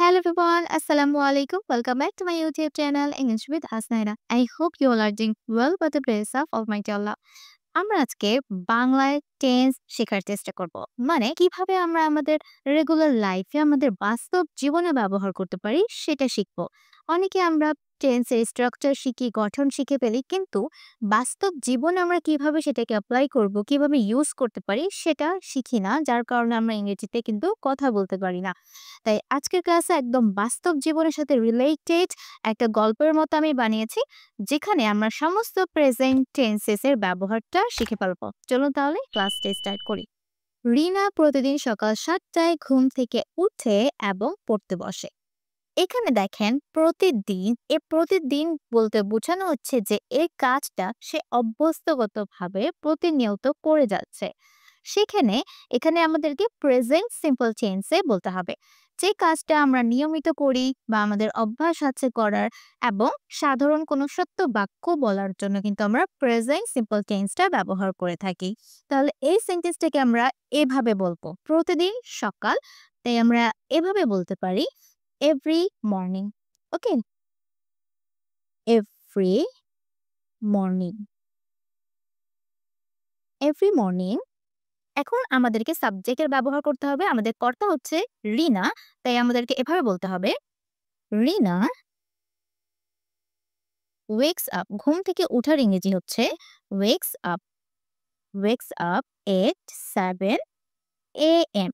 Hello everyone, Assalamu alaikum. Welcome back to my YouTube channel English with Hasnaira. I hope you all are doing well by the grace of Almighty Allah. আমরা আজকে বাংলায় tense শেখার চেষ্টা করব। মানে কিভাবে আমরা আমাদের রেগুলার লাইফে আমাদের বাস্তব জীবনে ব্যবহার করতে পারি সেটা শিখব। অনেকে আমরা টেন্সের স্ট্রাকচার শিখি, গঠন শিখে ফেলি, কিন্তু বাস্তব জীবনে আমরা কিভাবে সেটাকে অ্যাপ্লাই করব, কিভাবে ইউজ করতে পারি সেটা শিখি না, যার কারণে আমরা ইংরেজিতে কিন্তু কথা বলতে পারি না। তাই আজকের ক্লাসে একদম বাস্তব জীবনের সাথে রিলেটেড একটা গল্পের মতো আমি বানিয়েছি, যেখানে আমরা সমস্ত প্রেজেন্ট টেন্সেস এর ব্যবহারটা শিখে ফেলবো। চলুন তাহলে ক্লাসটা স্টার্ট করি। রিনা প্রতিদিন সকাল 7টায় ঘুম থেকে উঠে এবং পড়তে বসে। এখানে দেখেন প্রতিদিন, প্রতিদিন বলতে বোঝানো হচ্ছে যে এই কাজটা সে অভ্যস্তগতভাবে প্রতিনিয়ত করে যাচ্ছে। সেখানে এখানে আমাদেরকে প্রেজেন্ট সিম্পল টেন্সে বলতে হবে। যে কাজটা আমরা নিয়মিত করি বা আমাদের অভ্যাস আছে করার, এবং সাধারণ কোনো সত্য বাক্য বলার জন্য কিন্তু আমরা প্রেজেন্ট সিম্পল টেন্সটা ব্যবহার করে থাকি। তাহলে এই সেন্টেন্সটাকে আমরা এভাবে বলবো, প্রতিদিন সকাল। তাই আমরা এভাবে বলতে পারি, every morning. Okay, every morning. Every morning. এখন আমাদেরকে সাবজেক্টের ব্যবহার করতে হবে। আমাদের কর্তা হচ্ছে রিনা, তাই আমাদেরকে এভাবে বলতে হবে, রিনা wakes up. ঘুম থেকে উঠার ইংরেজি হচ্ছে wakes up. Wakes up at 7 AM.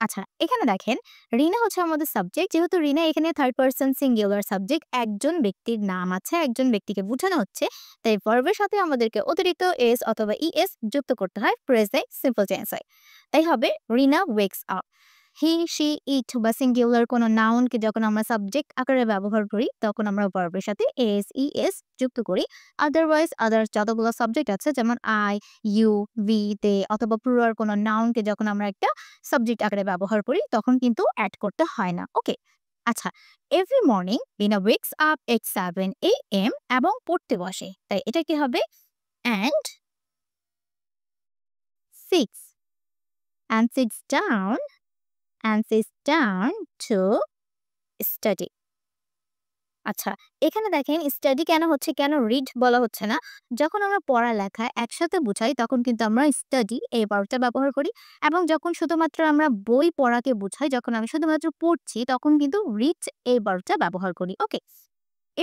আচ্ছা, এখানে দেখেন রিনা হচ্ছে আমাদের সাবজেক্ট। যেহেতু রিনা এখানে থার্ড পারসন সিঙ্গুলার সাবজেক্ট, একজন ব্যক্তির নাম আছে, একজন ব্যক্তিকে বোঝানো হচ্ছে, তাই ভার্বের সাথে আমাদেরকে অতিরিক্ত এস অথবা ইএস যুক্ত করতে হয়, প্রেজেন্ট সিম্পল টেন্স হয়। তাই হবে রিনা ওয়েকস আপ। হি, শি, ইট বা সিঙ্গুলার কোনো নাউনকে যখন আমরা সাবজেক্ট আকারে ব্যবহার করি, তখন আমরা ভার্বের সাথে এস ইএস যুক্ত করি। আদারওয়াইজ আদার্স যতগুলো সাবজেক্ট আছে, যেমন আই, ইউ, উই, দে অথবা প্লুরাল কোনো নাউনকে যখন আমরা একটা সাবজেক্ট আকারে ব্যবহার করি, তখন কিন্তু অ্যাড করতে হয় না। ওকে, আচ্ছা। Every morning Rina wakes up at 7 AM এবং পড়তে বসে। তাই এটা কি হবে, and 6 and sits down to study. আচ্ছা, এখানে দেখেন স্টাডি কেন হচ্ছে, কেন রিড বলা হচ্ছে না? যখন আমরা পড়ালেখা একসাথে বুঝাই, তখন কিন্তু আমরা স্টাডি এই ভার্বটা ব্যবহার করি, এবং যখন শুধুমাত্র আমরা বই পড়াকে বুঝাই, যখন আমি শুধুমাত্র পড়ছি, তখন কিন্তু রিড এই ভার্বটা ব্যবহার করি। Okay,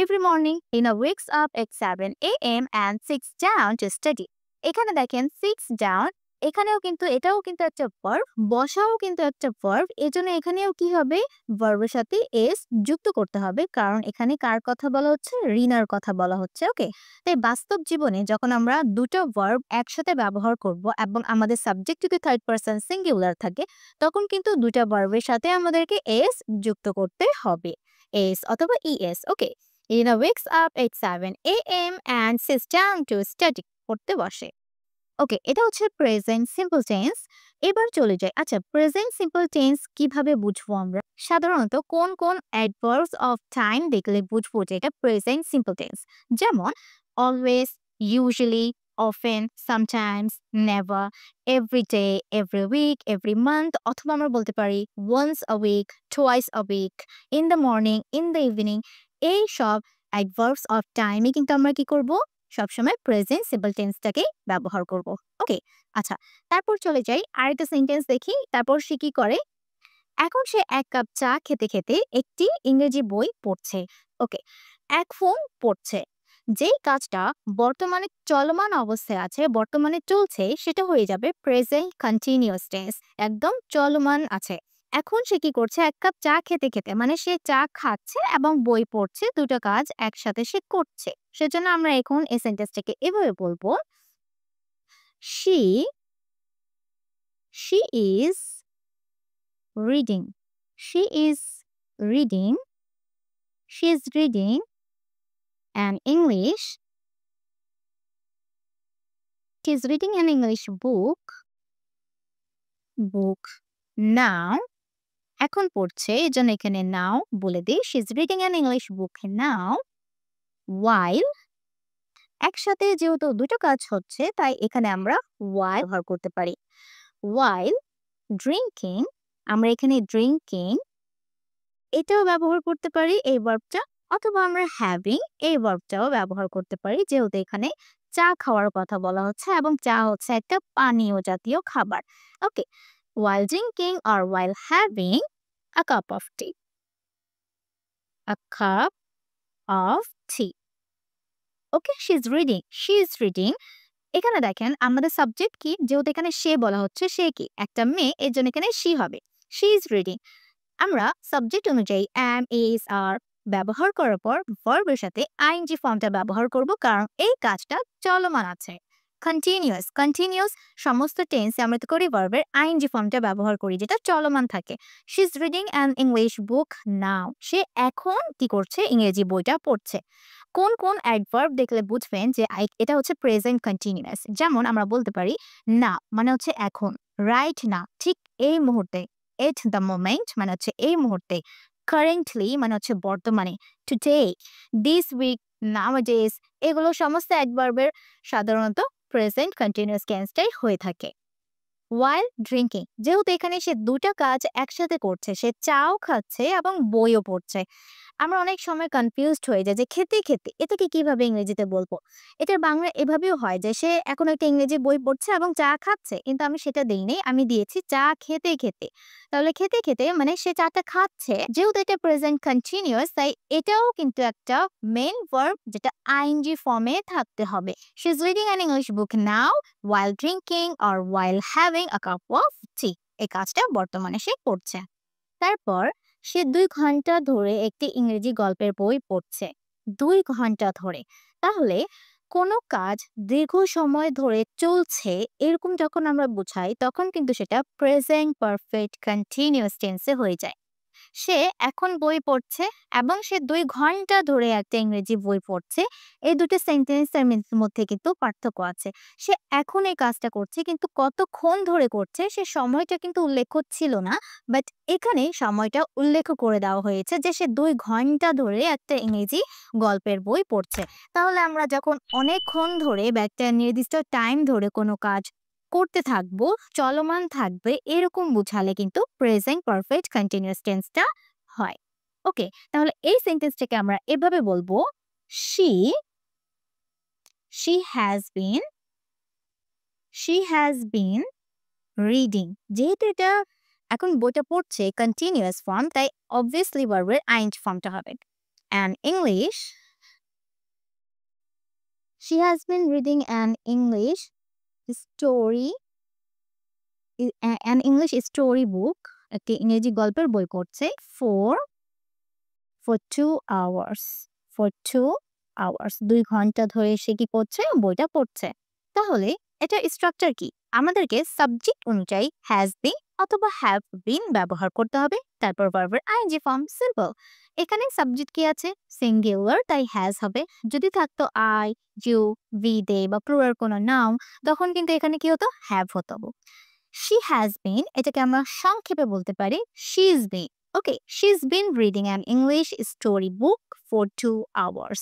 every morning Rina wakes up at 7 AM and sits down to study. এখানে দেখেন সিটস ডাউন, এখানেও কিন্তু এটাও কিন্তু একটা ভার্ব, বসাও কিন্তু একটা ভার্ব। এজন্য এখানেও কি হবে, ভার্বের সাথে এস যুক্ত করতে হবে, কারণ এখানে কার কথা বলা হচ্ছে, রিনার কথা বলা হচ্ছে। ওকে, তাই বাস্তব জীবনে যখন আমরা দুটো ভার্ব একসাথে ব্যবহার করব এবং আমাদের সাবজেক্ট যদি থার্ড পারসন সিঙ্গুলার থাকে, তখন কিন্তু দুটো ভার্বের সাথে আমাদেরকে এস যুক্ত করতে হবে, এস অথবা es. Okay, Rina wakes up at 7 AM and sits down to study. পড়তে বসে। ওকে, এটা হচ্ছে প্রেজেন্ট সিম্পল টেন্স। এবার চলে যাই, আচ্ছা প্রেজেন্ট সিম্পল টেন্স কিভাবে বুঝবো আমরা? সাধারণত কোন কোন অ্যাডভার্বস অফ টাইম দেখলে বুঝবো যে এটা প্রেজেন্ট সিম্পল টেন্স? যেমন always, usually, often, sometimes, never, every day, every week, every month, অথবা আমরা বলতে পারি once a week, twice a week, in the morning, in the evening. এই সব অ্যাডভার্বস অফ টাইমে কিন্তু আমরা কি করব, সবসময় প্রেজেন্ট সিম্পল টেন্সটাকে ব্যবহার করব। ওকে, আচ্ছা, তারপর চলে যাই আরেকটা সেন্টেন্স দেখি, তারপর সে কি করে। এখন সে এক কাপ চা খেতে খেতে একটি ইংরেজি বই পড়ছে। ওকে, এখন পড়ছে, যেই কাজটা বর্তমানে চলমান অবস্থায় আছে, বর্তমানে চলছে, সেটা হয়ে যাবে প্রেজেন্ট কন্টিনিউয়াস টেন্স, একদম চলমান আছে। এখন সে কি করছে, এক কাপ চা খেতে খেতে, মানে সে চা খাচ্ছে এবং বই পড়ছে, দুটো কাজ একসাথে সে করছে। সেজন্য আমরা এখন এই সেন্টেন্সটাকে এভাবে বলবো, she she is reading. She is reading, she is reading an English, she is reading an English book now. এখন পড়ছে, এজন্য এখানে নাও বলে দিই, she is reading an English book now while, একসাথে যেহেতু দুটো কাজ হচ্ছে, তাই এখানে আমরা while ব্যবহার করতে পারি। while drinking, আমরা এখানে drinking এটাও ব্যবহার করতে পারি এই ভার্বটা, অথবা আমরা হ্যাভিং এই ভার্বটাও ব্যবহার করতে পারি, যেহেতু এখানে চা খাওয়ার কথা বলা হচ্ছে এবং চা হচ্ছে একটা পানীয় জাতীয় খাবার। ওকে, while drinking or while having a cup of tea. A cup of tea. Okay, she is reading। এখানে দেখেন আমাদের সাবজেক্ট কি, যেহেতু এখানে সে বলা হচ্ছে, সে কি একটা মেয়ে, এর জন্য এখানে she হবে। she is reading। আমরা সাবজেক্ট অনুযায়ী am, is, are ব্যবহার করার পর ভার্বের সাথে আইএনজি ফর্মটা ব্যবহার করব, কারণ এই কাজটা চলমান আছে। কন্টিনিউয়াস সমস্ত টেন্সে আমরা তো করি ভার্বের আইএনজি ফর্মটা ব্যবহার করি, যেটা চলমান থাকে। She is reading an English book now. সে এখন কি করছে, ইংরেজি বইটা পড়ছে। কোন কোন অ্যাডভার্ব দেখলে বুঝবেন যে এটা হচ্ছে প্রেজেন্ট কন্টিনিউয়াস। যেমন আমরা বলতে পারি না মানে হচ্ছে এখন, রাইট না ঠিক এই মুহূর্তে, এট দ্য মোমেন্ট মানে হচ্ছে এই মুহূর্তে, কারেন্টলি মানে হচ্ছে বর্তমানে, টুডে, দিস উইক, নাওয়াডেজ, এগুলো সমস্ত অ্যাডভার্বের সাধারণত প্রেজেন্ট কন্টিনিউয়াস টেন্সটাই হয়ে থাকে। while drinking, যেহেতু এখানে সে দুটা কাজ একসাথে করছে, সে চাও খাচ্ছে এবং বইও পড়ছে। আমরা অনেক সময় কনফিউজড হয়ে যাই যে খেতে খেতে এটাকে কিভাবে ইংরেজিতে বলবো। এটার বাংলা এভাবেও হয় যে সে এখন একটা ইংরেজি বই পড়ছে এবং চা খাচ্ছে, কিন্তু আমি সেটা দেইনি, আমি দিয়েছি চা খেতে খেতে। তাহলে খেতে খেতে মানে সে চাটা খাচ্ছে, যেহেতু এটা প্রেজেন্ট কন্টিনিউয়াস, তাই এটাও কিন্তু একটা মেইন ভার্ব যেটা আইএনজি ফর্মে থাকতে হবে। She is reading an English book now while drinking or while having a cup of tea। এই কাজটা বর্তমানে সে করছে। তারপর সে ২ ঘন্টা ধরে একটি ইংরেজি গল্পের বই পড়ছে। ২ ঘন্টা ধরে। তাহলে কোনো কাজ দীর্ঘ সময় ধরে চলছে এরকম যখন আমরা বুঝাই, তখন কিন্তু সেটা প্রেজেন্ট পারফেক্ট কন্টিনিউয়াস টেন্সে হয়ে যায়। সে এখন বই পড়ছে এবং সে ২ ঘন্টা ধরে একটা ইংরেজি বই পড়ছে। এই দুটো সেন্টেন্সের মধ্যে কিন্তু পার্থক্য আছে। সে এখন এই কাজটা করছে, কিন্তু কতক্ষণ ধরে করছে সে সময়টা কিন্তু উল্লেখ ছিল না। বাট এখানে সময়টা উল্লেখ করে দেওয়া হয়েছে যে সে ২ ঘন্টা ধরে একটা ইংরেজি গল্পের বই পড়ছে। তাহলে আমরা যখন অনেকক্ষণ ধরে বা একটা নির্দিষ্ট টাইম ধরে কোনো কাজ করতে থাকবো, চলমান থাকবে, এরকম বুঝালে কিন্তু প্রেজেন্ট পারফেক্ট কন্টিনিউয়াস টেন্সটা হয়। ওকে, তাহলে এই সেন্টেন্সটাকে আমরা এভাবে বলবো, she she has been she has been reading। যেহেতু এটা এখন বইটা পড়ছে কন্টিনিউয়াস ফর্ম, তাই অবভিয়াসলি ভার্বের আইএনজি ফর্মটা হবে। and English she has been reading an story English story book, একটি ইংরেজি গল্পের বই পড়ছে for 2 hours। 2 hours ২ ঘন্টা ধরে সে কি করছে, বইটা পড়ছে। তাহলে এটা স্ট্রাকচার কি, আমাদেরকে সাবজেক্ট অনুযায়ী হ্যাজ বিন অথবা হ্যাভ বিন ব্যবহার করতে হবে, তারপর ভার্বের আইএনজি ফর্ম। সিম্পল। এখানে সাবজেক্ট কি আছে, সিঙ্গুলার, তাই হ্যাজ হবে। যদি থাকতো আই, ইউ, উই, দে বা প্লুরাল কোনো নাউন, তখন কিন্তু এখানে কি হতো, হ্যাভ হতো। she has been, এটাকে আমরা সংক্ষেপে বলতে পারি she's been। Okay, she's been reading an English story book for 2 hours।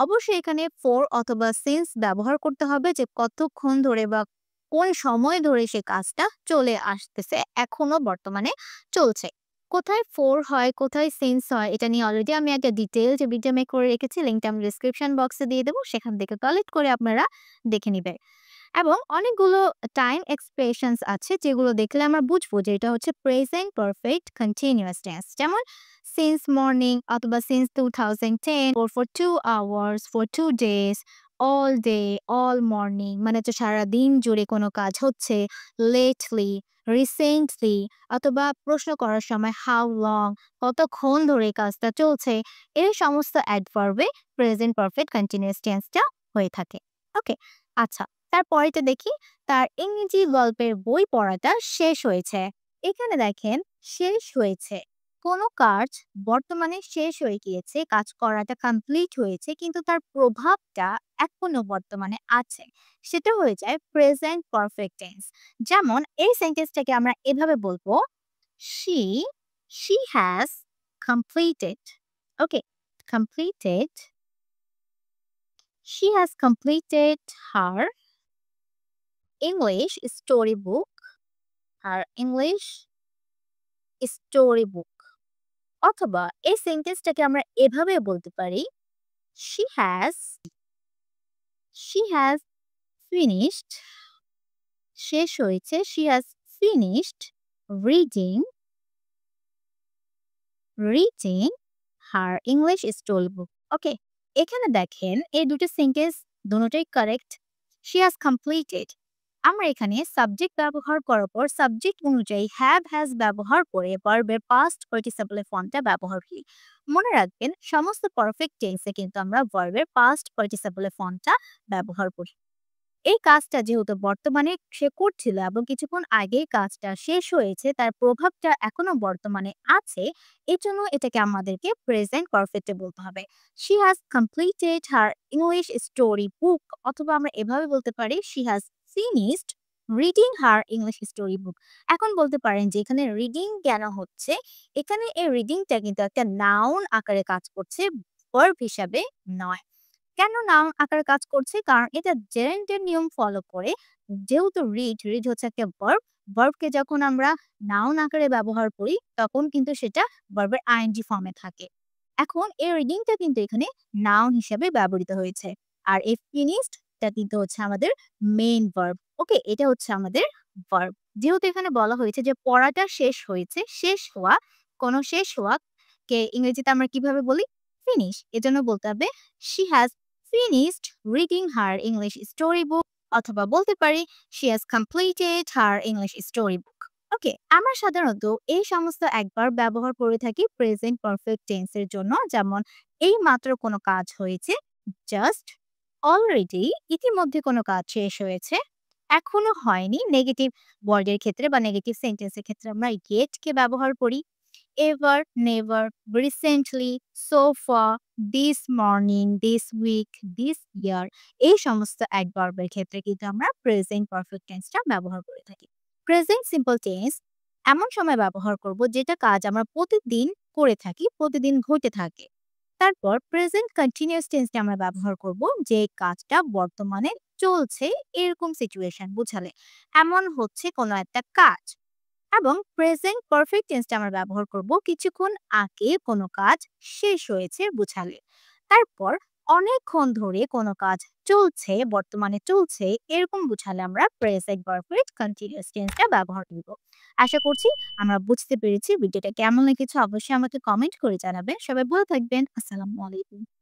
অবশ্যই এখানে for অথবা since ব্যবহার করতে হবে, যে কতক্ষণ ধরে বা কোন সময় ধরে সে কাজটা চলে আসতেছে, এখনো বর্তমানে চলছে। কোথায় for হয়, কোথায় since হয়, এটা নিয়ে অলরেডি আমি একটা ডিটেইলড ভিডিও মেক করে রেখেছি, লিংকটা আমি ডেসক্রিপশন বক্সে দিয়ে দেবো, সেখান থেকে কালেক্ট করে আপনারা দেখে নিবে। এবং অনেকগুলো টাইম এক্সপ্রেশনস আছে যেগুলো দেখলে আমরা বুঝবো যে এটা হচ্ছে প্রেজেন্ট পারফেক্ট কন্টিনিউয়াস টেন্স। যেমন সিন্স মর্নিং অথবা since 2010, or for 2 hours, for 2 days, all day, all morning মানে হচ্ছে সারাদিন জুড়ে কোনো কাজ হচ্ছে, লেটলি, রিসেন্টলি, অথবা প্রশ্ন করার সময় হাউ লং, কতক্ষণ ধরে এই কাজটা চলছে, এই সমস্ত অ্যাডভার্বে প্রেজেন্ট পারফেক্ট কন্টিনিউয়াস টেন্সটা হয়ে থাকে। ওকে, আচ্ছা, তারপরেতে দেখি তার ইংরেজি গল্পের বই পড়াটা শেষ হয়েছে। এখানে দেখেন শেষ হয়েছে, কোনো কাজ বর্তমানে শেষ হয়ে গিয়েছে, কাজ করাটা কমপ্লিট হয়েছে, কিন্তু তার প্রভাবটা এখনো বর্তমানে আছে, সেটা হয়ে যায় প্রেজেন্ট পারফেক্ট টেন্স। যেমন এই সেন্টেন্সটাকে আমরা এভাবে বলবো, she she has completed। Okay, completed, she has completed her English storybook, her English storybook। অথবা এই সেন্টেন্সটাকে আমরা এভাবে বলতে পারি she has she has finished শেষ হয়েছে she has finished reading reading her English storybook ওকে এখানে দেখেন এই দুটো সেন্টেন্স দুটোটাই কারেক্ট she has completed আমরা এখানে সাবজেক্ট ব্যবহার করার পর সাবজেক্ট অনুযায়ী হ্যাভ হ্যাজ ব্যবহার করে ভার্বের পাস্ট পার্টিসিপল ফর্মটা ব্যবহার করি মনে রাখবেন সমস্ত পারফেক্ট টেন্সে কিন্তু আমরা ভার্বের পাস্ট পার্টিসিপল ফর্মটা ব্যবহার করি এই কাজটা যেহেতু বর্তমানে সে করছিল এবং কিছুক্ষণ আগে কাজটা শেষ হয়েছে তার প্রভাবটা এখনো বর্তমানে আছে এই জন্য এটাকে আমাদেরকে প্রেজেন্ট পারফেক্টে বলতে হবে she has completed her English story book অথবা আমরা এভাবে বলতে পারি she has finished reading her English story book এখন বলতে পারেন যে এখানে রিডিং কেন হচ্ছে এখানে এই রিডিংটা কিন্তু একটা নাউন আকারে কাজ করছে ভার্ব হিসাবে নয় কেন নাউন আকারে কাজ করছে? কারণ এটা জেরেন্টের নিয়ম ফলো করে। যেহেতু রিড হচ্ছে একটা ভার্বকে যখন আমরা নাউন আকারে ব্যবহার করি, তখন কিন্তু সেটা ভার্বের আইএনজি ফর্মে থাকে। এখন এই রিডিংটা কিন্তু এখানে নাউন হিসেবে ব্যবহৃত হয়েছে। আর এই ফিনিশড টা কিন্তু হচ্ছে আমাদের মেইন ভার্ব। ওকে? এটা হচ্ছে আমাদের ভার্ব। যেহেতু এখানে বলা হয়েছে যে পড়াটা শেষ হয়েছে, শেষ হওয়া, কোনো শেষ হওয়া কে ইংরেজিতে আমরা কিভাবে বলি? ফিনিশ। এজন্য বলতে হবে she has finished reading her English storybook অথবা বলতে পারি she has completed her English storybook ওকে আমরা সাধারণত এই সমস্ত একবার ব্যবহার করে থাকি প্রেজেন্ট পারফেক্ট টেন্সের জন্য যেমন এই মাত্র কোনো কাজ হয়েছে জাস্ট অলরেডি ইতিমধ্যে কোনো কাজ শেষ হয়েছে এখনো হয়নি নেগেটিভ ওয়ার্ডের ক্ষেত্রে বা নেগেটিভ সেন্টেন্সের ক্ষেত্রে আমরা yet কে ব্যবহার করি ever, never, recently, so far, this morning, this week, this year এই সমস্ত অ্যাডভার্বের ক্ষেত্রে কিন্তু আমরা প্রেজেন্ট পারফেক্ট টেন্সটা ব্যবহার করে থাকি প্রেজেন্ট সিম্পল টেন্স এমন সময় ব্যবহার করব যেটা কাজ আমরা প্রতিদিন করে থাকি প্রতিদিন ঘটে থাকে তারপর প্রেজেন্ট কন্টিনিউয়াস টেন্সটা আমরা ব্যবহার করব যে কাজটা বর্তমানে চলছে এরকম সিচুয়েশন বুঝালে এমন হচ্ছে কোনো একটা কাজ এবং প্রেজেন্ট পারফেক্ট টেন্সটা আমরা ব্যবহার করব কিছুক্ষণ আগে কোনো কাজ শেষ হয়েছে বুঝালে তারপর অনেকক্ষণ ধরে কোনো কাজ চলছে বর্তমানে চলছে এরকম বুঝালে আমরা প্রেজেন্ট পারফেক্ট কন্টিনিউয়াস টেন্সটা ব্যবহার করব আশা করছি আমরা বুঝতে পেরেছি ভিডিওটা কেমন লেগেছে অবশ্যই আমাকে কমেন্ট করে জানাবেন সবাই ভালো থাকবেন আসসালামু আলাইকুম